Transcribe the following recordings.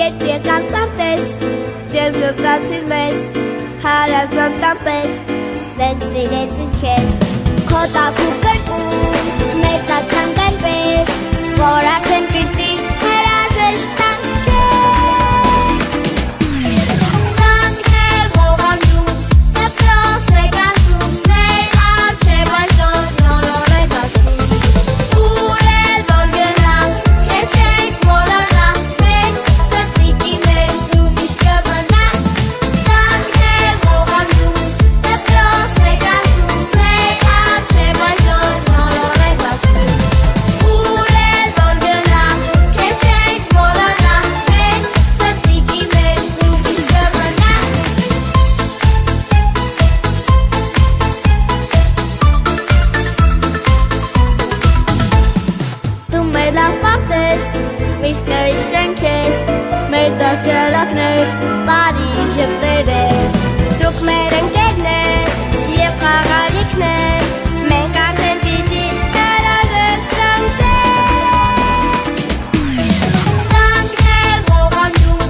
Երբ եկան տարտես, ջերմ ժպտացիր մեզ, հարազատ տամպես, մենք սիրեցին քեզ։ Քո տաքու կրկում, մեծացան գալպես, որ արդեն պիտի հրաժեշտ տանք քեզ։ Ծանքներ ողանդում, դպրոցներ կանչում, մեր առջև այսօր նոր է բացում։ Ուր էլ որ գնանք, քեզ չենք մոռանա, մենք սրտիկի մեջ դու միշտ կմնաս։ Ծանքներ ողանդում, դպրոցներ կանչում, մեր առջև այսօր նոր է բացում։ Ուր էլ որ գնանք, քեզ չենք մոռանա, մենք սրտիկի մեջ դու միշտ կմնաս։ Դու մեր լավ պարտես, միշտ կհիշենք քեզ, մեր դաշտերակներ, բարի ժպտեր ես։ Դուք մեր ընկերներ և խաղալիքներ, մենք արդեն պիտի հրաժեշտ տանք ձեզ։ Ծանքներ ողանդում,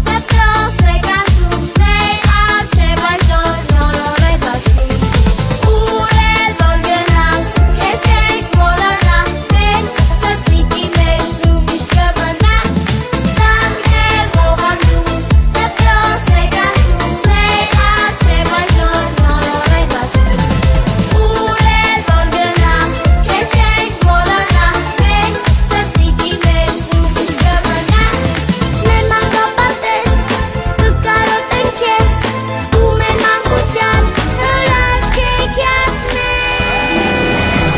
դպրոցներ կանչում, մեր առջև այսօր նոր է բացում։ Ուր էլ որ գնանք, քեզ չենք մոռանա, մենք սրտիկի մեջ դու միշտ կմնաս։ Ծանքներ ողանդում, դպրոցներ կանչում, մեր առջև այսօր նոր է բացում։ Ուր էլ որ գնանք, քեզ չենք մոռանա, մենք սրտիկի մեջ դու միշտ կմնաս։ Մեր մանկապարտեզ, դու կարոտենք քեզ, դու մեր մանկության հրաշքեքյատն ես։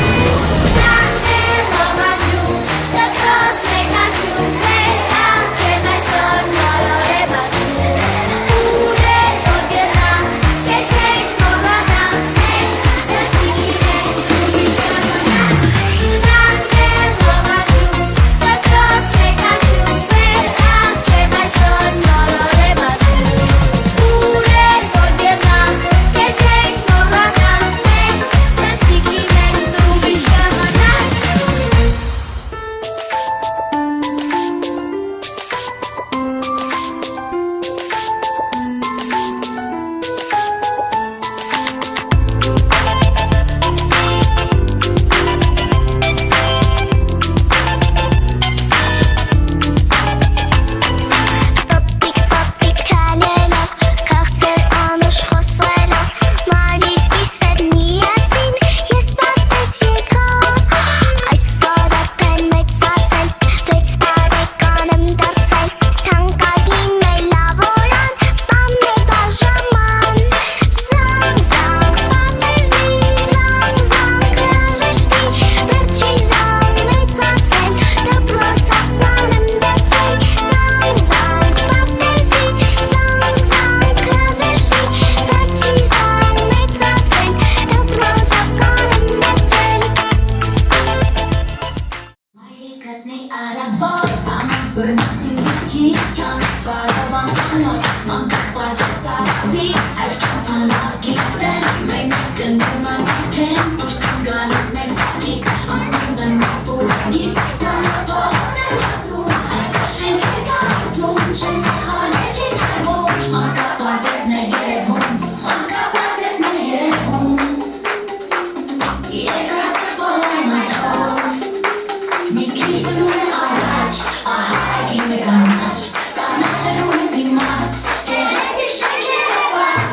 Ծանքներ ողանդում, դպրոցներ կանչում, մեր առջև այսօր նոր է բացում։ Ուր էլ որ գնանք, քեզ չենք մոռանա, մենք սրտիկի մեջ դու միշտ կմնաս։ Ծանքներ ողանդում, դպրոցներ կանչում, մեր առջև այսօր նոր է բացում։ Ուր էլ որ գնանք, քեզ չենք մոռանա, մենք սրտիկի մեջ դու միշտ Տոպիկ քալելով, քաղցր անուշ խոսելով, մալիկիս հետ միասին, ես պարտես եկա։ Այսօր արդեն մեծացել, 6 տարեկան եմ դարձել, թանկագին մեր լավորան, բան է բաժաման։ Զանգ, զանգ, պատեզի, զանգ, զանգ, հրաժեշտի, վերջի զանգ, մեծացել, դպրոցական եմ դարձել։ Զանգ, զանգ, պատեզի, զանգ, զանգ, հրաժեշտի, վերջի զանգ, մեծացել, դպրոցական եմ դարձել։ Մայրիկս մի արավոր, բռնատին քիչ ջան, բարավան ցանոց, մանկապարտեզ տարվի, այս չափան լավ գիտեն, մենք գնում եմ արդեն, դուրսն գալիս մեր բակից, անցնում եմ ապուրագից, ծանոթողս եմ ատում, այս շենքեր կայզում, չեմ սխալել քիչ քրվում, մանկապարտեզն է երևում, մանկապարտեզն է երևում, եկած ողորմ աթով, մի քիչ գնում եմ առաջ, ահա իմ է կանաչ, կանաչ է նույնս դիմաց, գեղեցիկ շենքերով այս։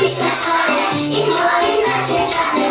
Ուրիշ աշխարհ է, իմ հորինած եկած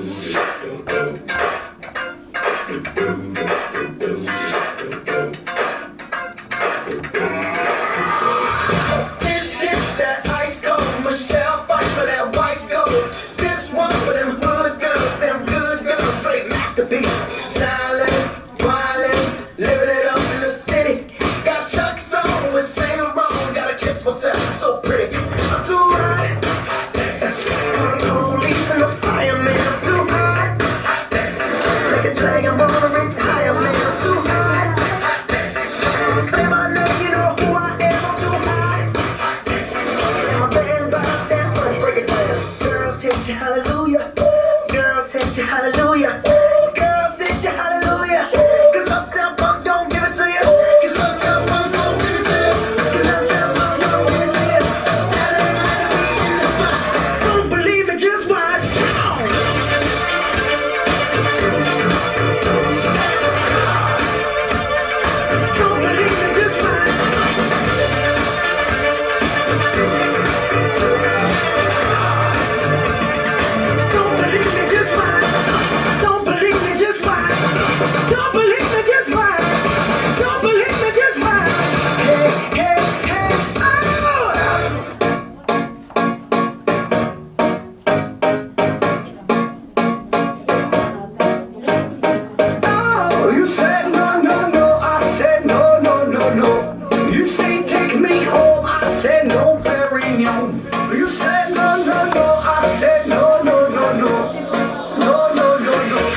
This is that ice cold Michelle fight for that white gold. This one for them hood girls, them good girls, straight masterpieces. Styling, wildin', living it up in the city. Got Chuck's on with Saint Laurent. Gotta kiss myself, I'm so pretty. I'm too hot. The police and the fireman, I'm too hot. Like a dragon, wanna retire, man. I'm too hot. Say my name, you know who I am. I'm too hot. My band's out there, money break it down. Girls hit you, hallelujah. Girls hit you, hallelujah. Girls hit you, hallelujah. Cause Uptown Funk don't give it to you. Cause Uptown Funk don't give it to you. Cause Uptown Funk don't give it to you. Saturday night we in the spot. Don't believe it, just watch. Don't believe it, just watch. Don't believe me, just watch. Don't believe me, just watch. Don't believe me, just watch. Don't believe me, just watch. Hey, hey, hey, oh, you said no, no, no. I said no, no, no, no. You say take me home. I said no, Perignon. You said no, no, no. I said no, no, no, no. No, no, no, no.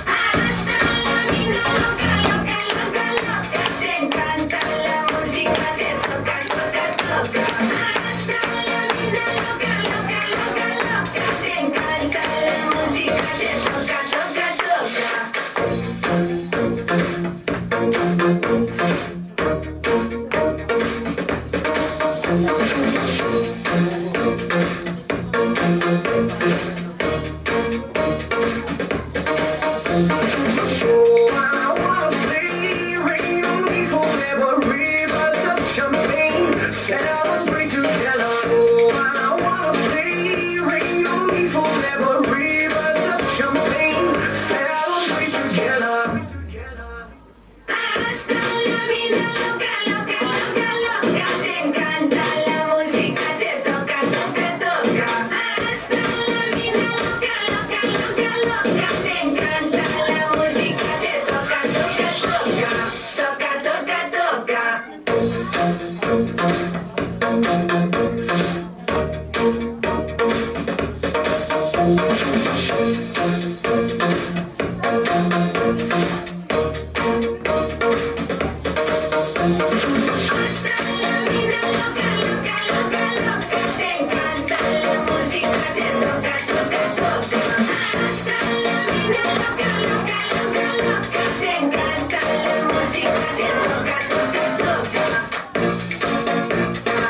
Hasta la vida loca, loca, loca, loca. Te encanta la música, te toca, toca, toca. Hasta la vida loca, loca, loca, loca. Te encanta la música, te toca, toca, toca. Oh, I wanna see rain on me forever. Rivers of champagne, celebrate together. Oh, I wanna see rain on me forever. Rivers of champagne, celebrate together. Hasta la vida loca, loca, loca, loca. Te encanta la música, te toca, toca, toca. Hasta la vida loca, loca, loca, loca. Te encanta la música, te toca, toca, toca. Toca, toca, toca. Hasta la vida loca, loca, loca, loca. Te encanta la música, te toca, toca, toca. Hasta la vida loca, loca, loca, loca. Te encanta la música, te toca, toca, toca. Toca,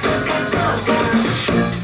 toca, toca.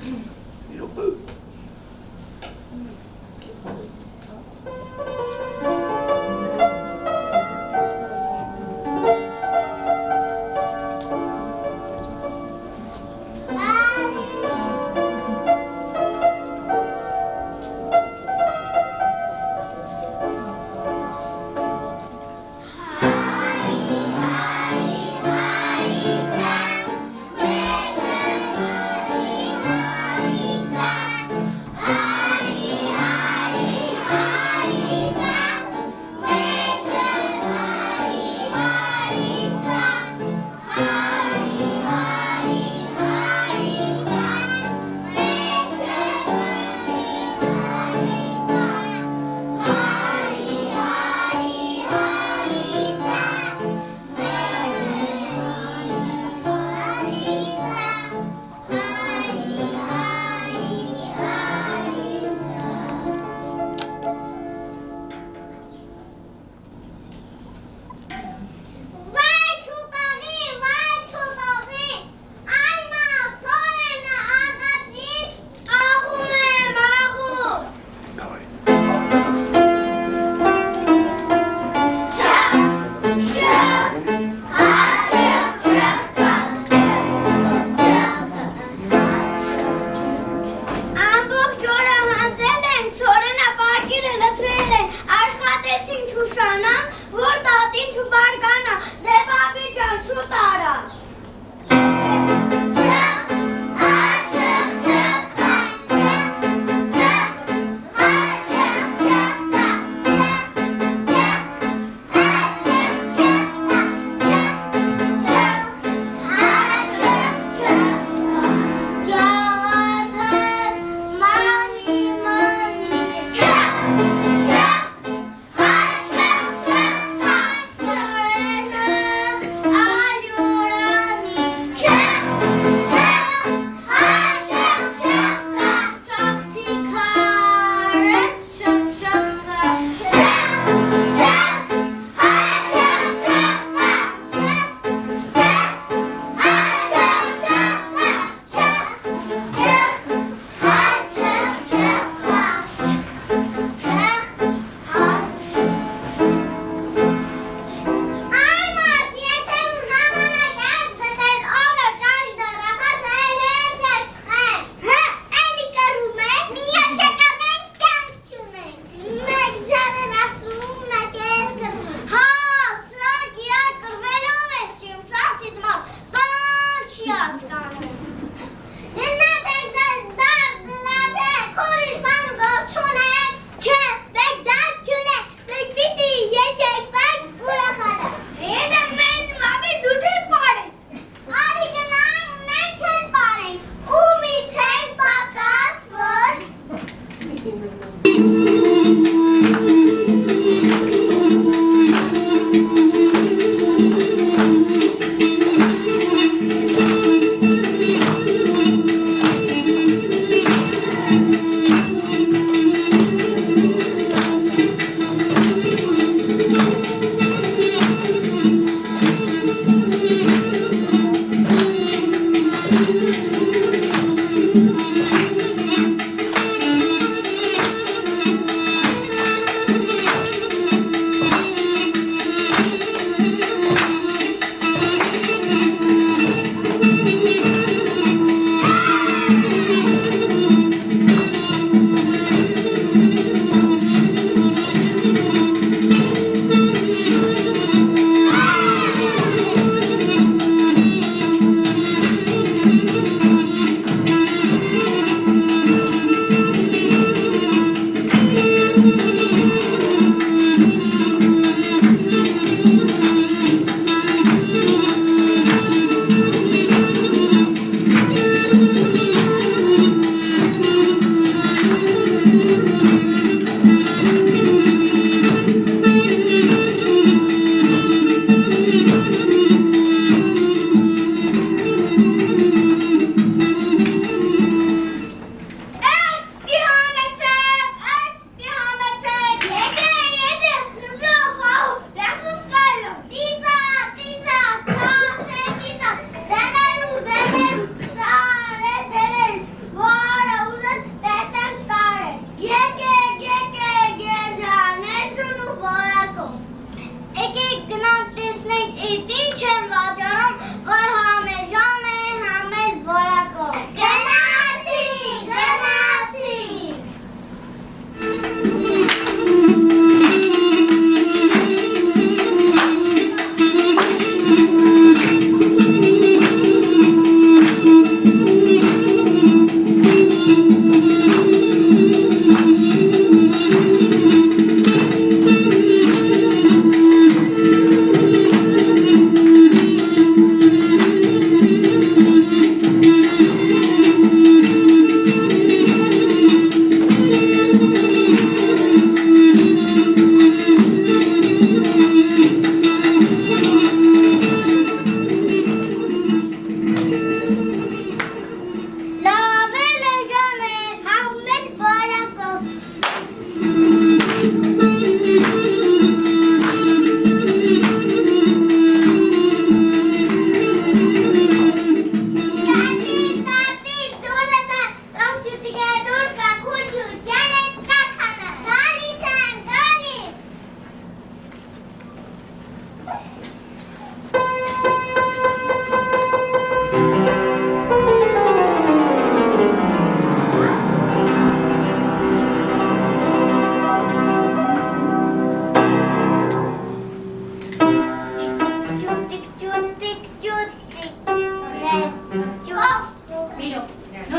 Մի րոպե։ Hari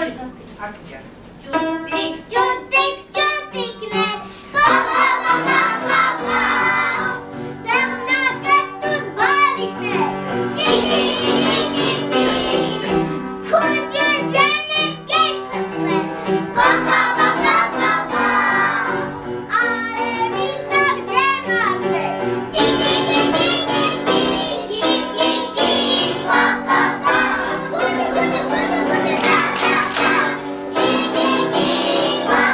Նորից Արսիկ Ճուտիկ, ճուտիկ, ճուտիկներ, պա, տեղնակետուց բարիկներ, խոջոջանը կետ պտվեն, պա, արևի տակ ջերմացել, պա,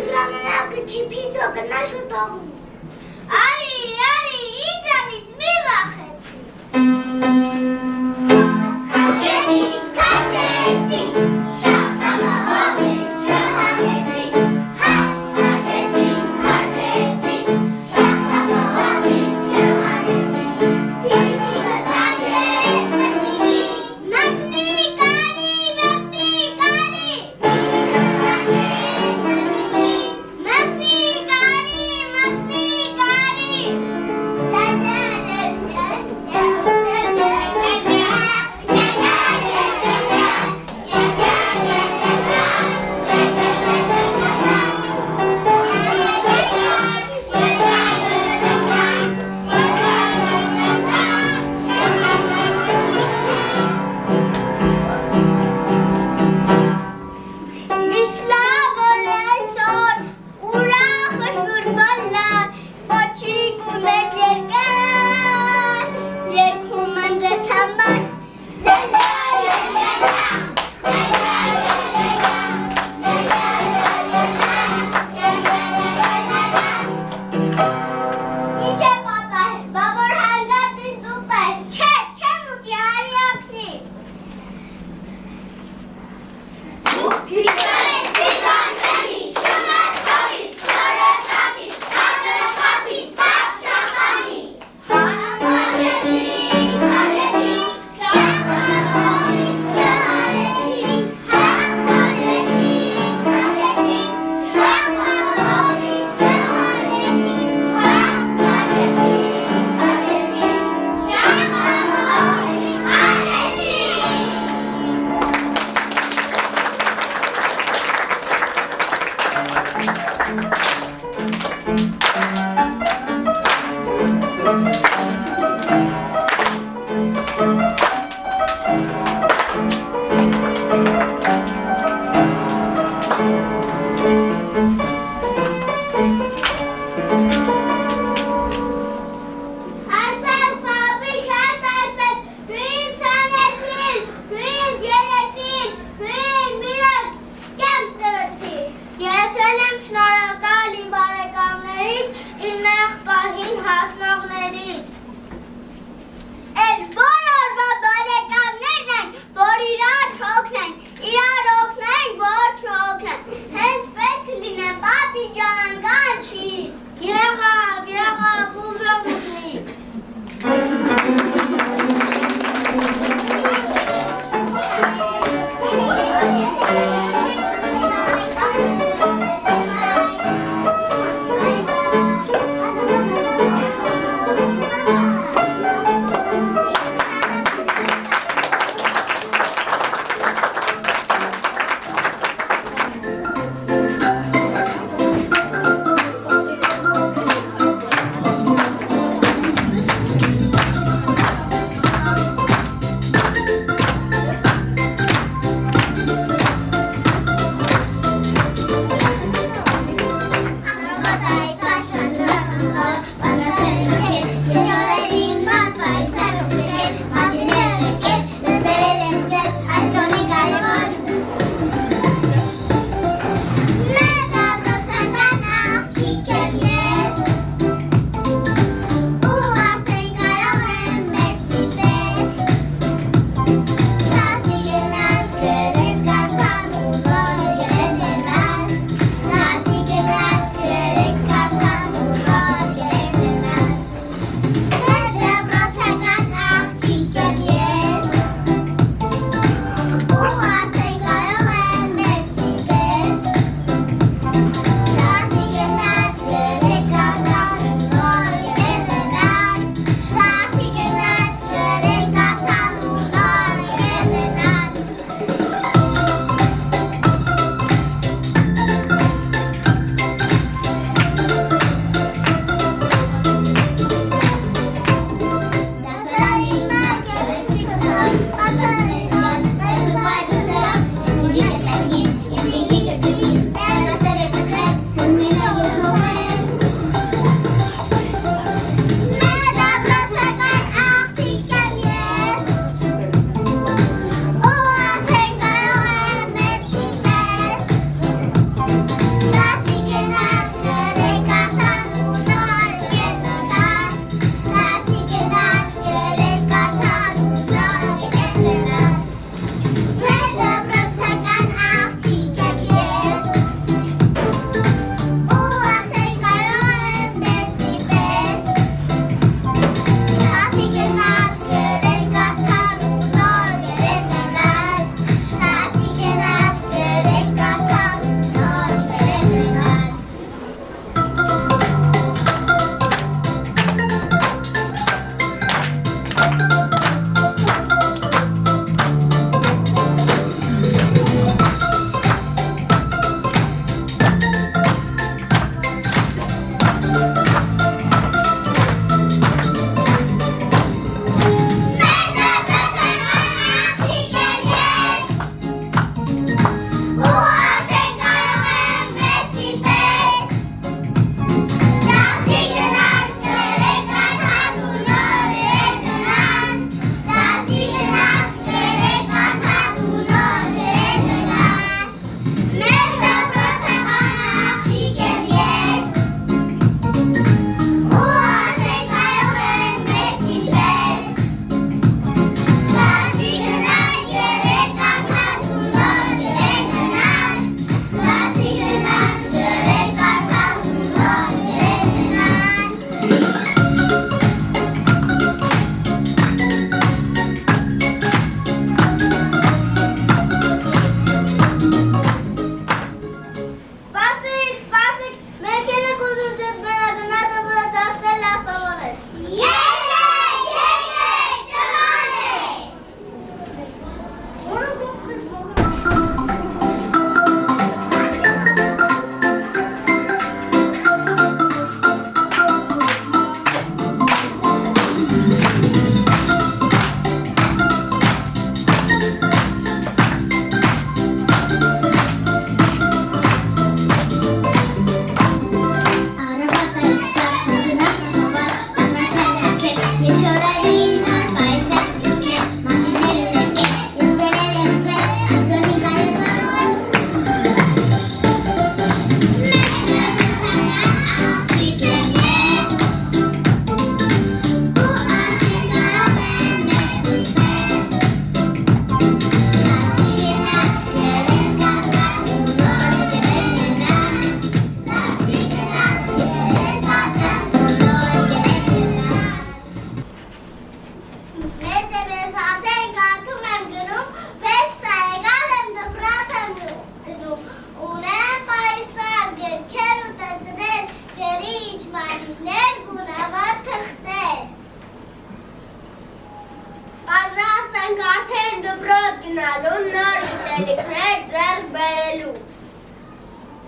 ժամանակը չի փիզո գնա շուտով։ Արի, ինձանից մի վախեցի։ Քաշեցի, շապտամը հողից չհանեցի, հա, քաշեցի, շապտամը հողից չհանեցի, թիվնիվը քաշեց մտնի, մտնի կարի,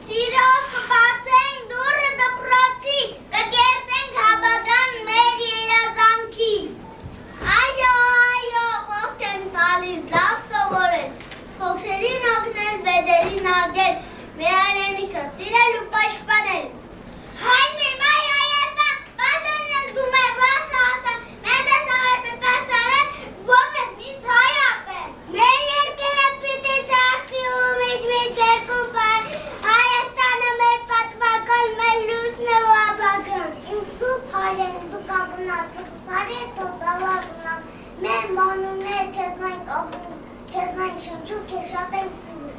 Սիրով կբացենք դուռը դպրոցի, կկերտենք հավագան մեր երազանքի։ Այո, խոսք են տալիս, լավ սովորել, փոքրերին օգնել, բեդերին արգել, մեր հայրենիքը սիրել ու պաշտպանել։ Հայրն մայ Հայաստան, բազենն դում է բասասան, մեդես աղեպ է պասարեն, ով է միստ հայապ է։ Մեր երկերը պիտի ծաղկի ու միտ կերկում պայն, Հայաստանը մեր պատվական, մեր լուսն է ու աբագան։ Իմ սուպ հայեն դու կագնած, ու սարի տո դավագնան, մեր մանում ես կեզ մայն կապում, կեզ մայն շնչում, կեզ շատ եմ սիրում։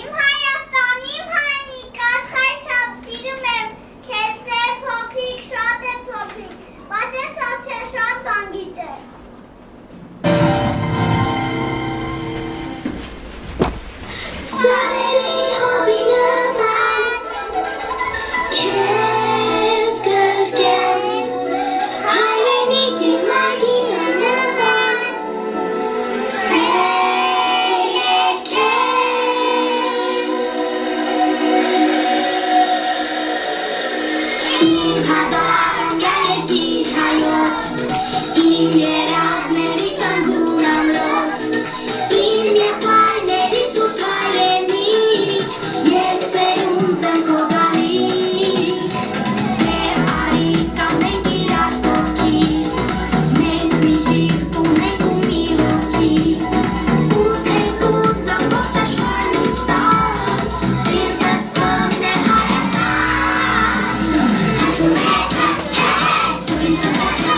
Իմ Հայաստան, իմ հայնիկ, աշխայ չապ սիրում եմ, կեզ թե փոքրիկ, շատ է փոքրիկ, բայց ես հատ չէ շատ բան գիտե։ Սարերի հովի նման քեզ գրկեմ հայրենիքի մարգինը նման սեր երկեմ Իմ հազար երկիր հայոց իմ երազների կանգուն ամրոց իմ եղբայրների սուրբ հայրենիք ես սերունդ եմ քո գալիք Դեր արի կանենք իրար կողքին մենք մի սիրտ ունենք ու մի հոգի ուտենք ուզ ամբողջ աշխարհից տալ սիրտս կմնե Հայաստան Հաչում եք դու ինձ կտակա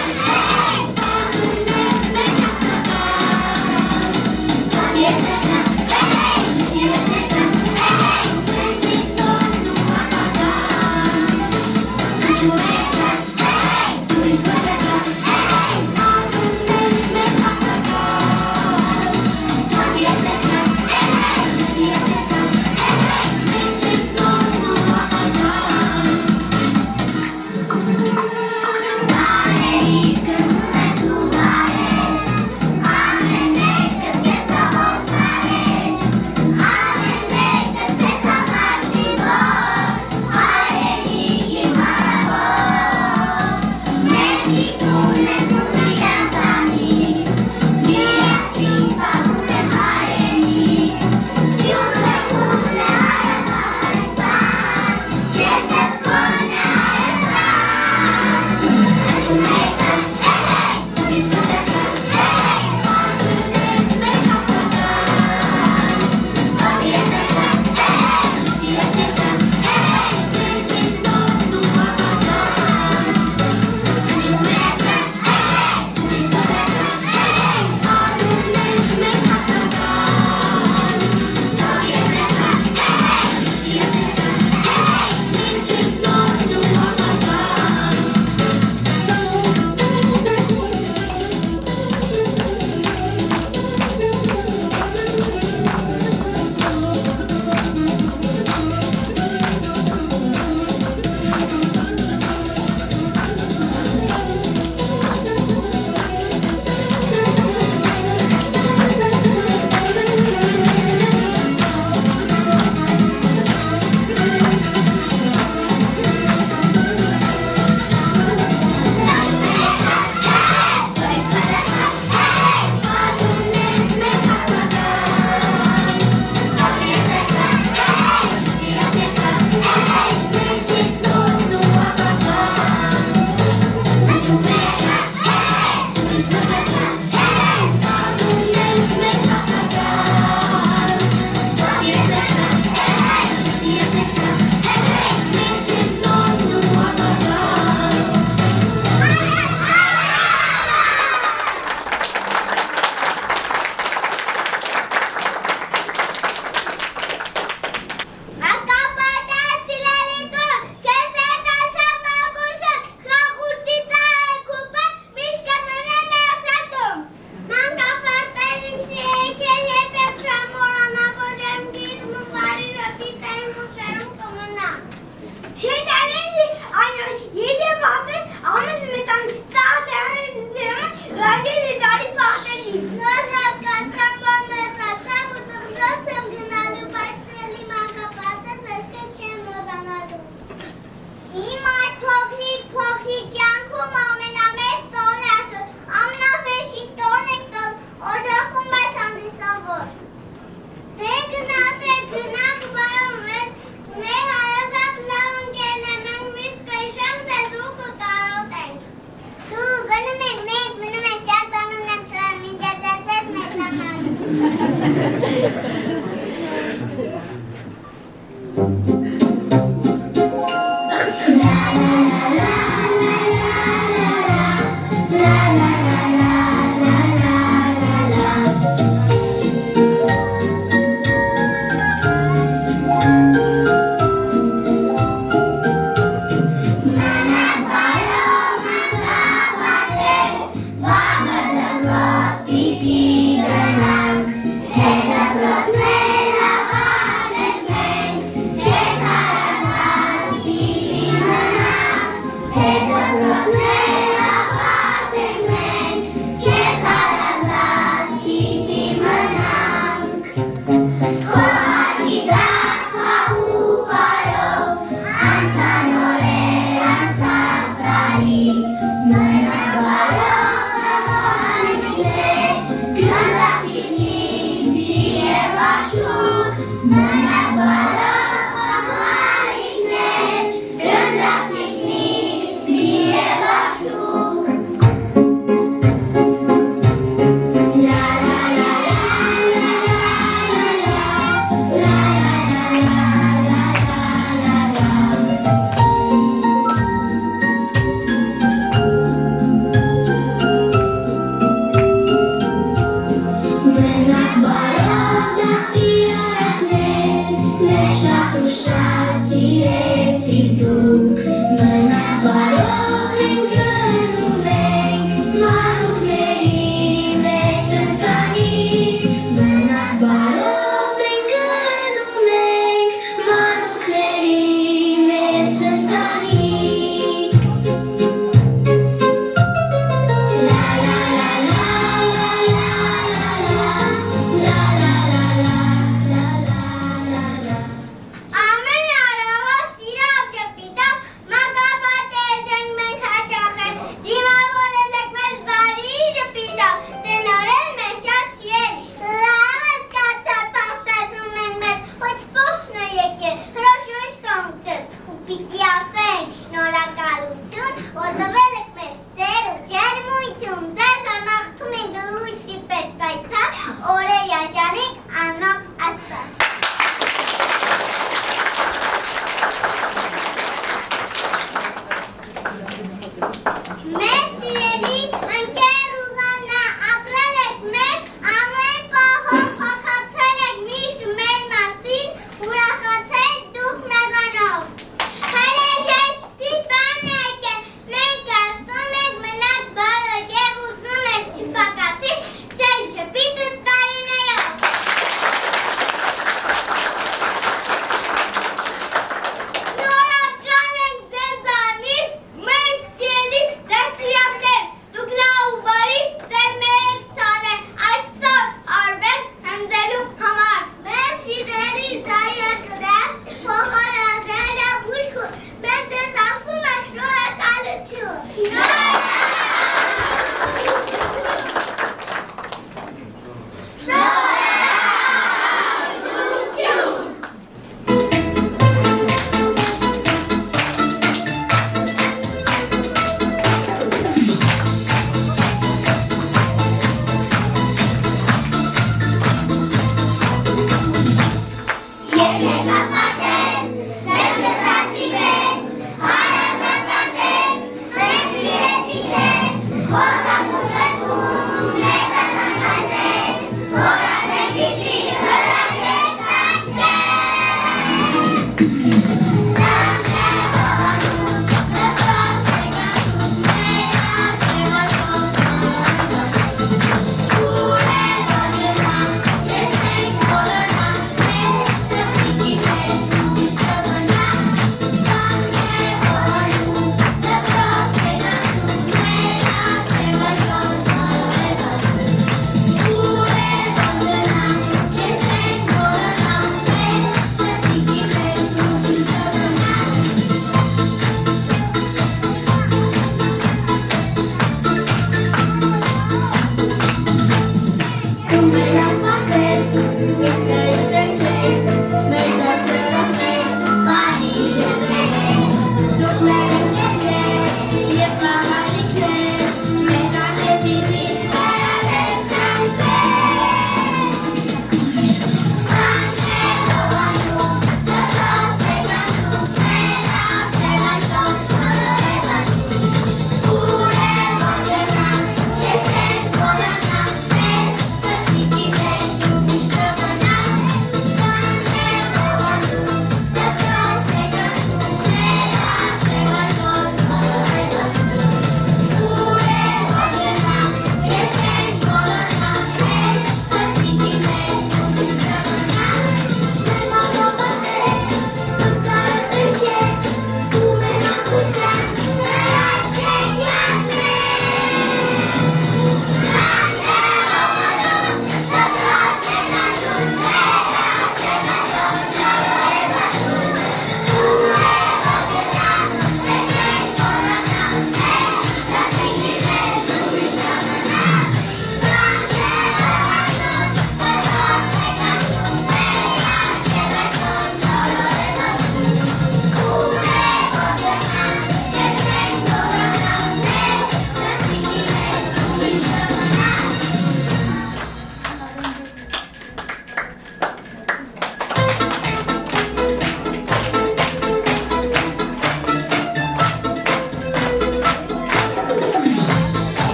Հայրը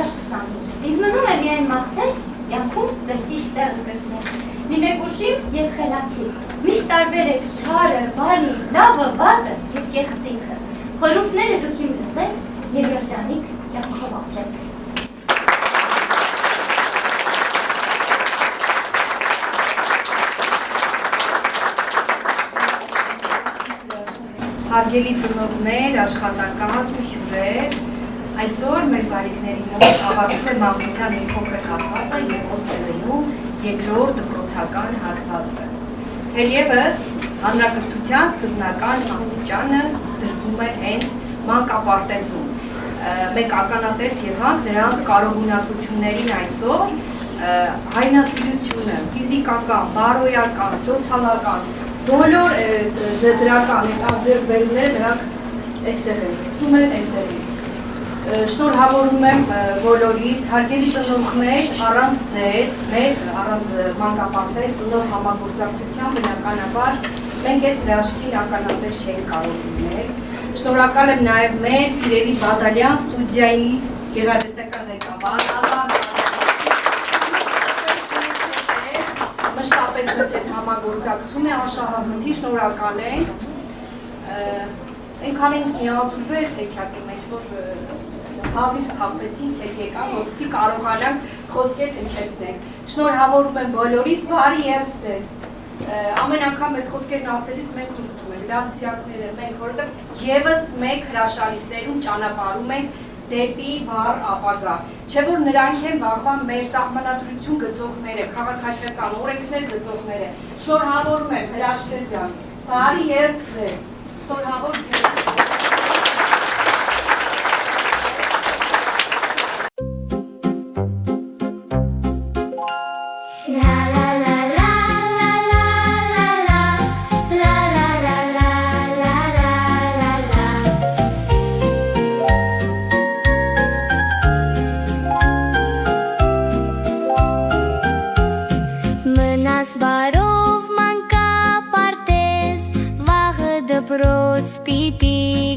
երաշ 25։ Ինձ մնում է միայն մաղթել, յանքում ձեր ճիշտ տեղը գտնել։ Լինեք ուշիմ և խելացի։ Միշտ տարբերեք չարը, վարի, լավը, վատը և կեղծիքը։ Խորհուրդները դուք իմ լսեք և երջանիկ կյանքով ապրեք։ Հարգելի ծնողներ, աշխատակազմ, հյուրեր, այսօր մեր բարիկների մոտ ավարտվում է մանկության մի փոքր հատվածը և ոսկրայում երկրորդ դպրոցական հատվածը։ Թերևս հանրակրթության սկզբնական աստիճանը դրվում է հենց մանկապարտեզում։ Մենք ականատես եղանք նրանց կարողունակություններին այսօր, հայրենասիրությունը, ֆիզիկական, բարոյական, սոցիալական, բոլոր դրական ձեռքբերումները նրանք այստեղ են, սկսում են այստեղից։ Շնորհավորում եմ բոլորիս, հարգելի ծնողներ, առանց ձեզ, առանց մանկապարտեզ, ծնող համագործակցության բնականաբար մենք այս հրաշքին ականատես չէինք կարող լինել։ Շնորհակալ եմ նաև մեր սիրելի Բադալյան ստուդիայի գեղարվեստական ղեկավար մշտապես մեզ հետ համագործակցում է անշահախնդիր, շնորհակալ ենք, այնքան ենք միացուլվել այս հեքիաթի մեջ, որ հազիվ սթափվեցինք, հետ եկան, որպեսզի կարողանանք խոսքեր հնչեցնենք։ Շնորհավորում եմ բոլորիս, բարի երբ ձեզ։ Ամեն անգամ այս խոսքերն ասելիս մենք հսկում ենք, դաստիարակները մենք, որովհետև ևս մեկ հրաշալի սերունդ ճանապարհում ենք դեպի վառ ապագա, չէ որ նրանք են վաղվա մեր սահմանադրություն գծողները, քաղաքացիական օրենքներ գծողները։ Շնորհավորում եմ հրաշքներ ջան, բարի երբ ձեզ, շնորհավոր Դպրոց պիտի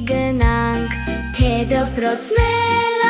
գնանք, թե դպրոցն էլ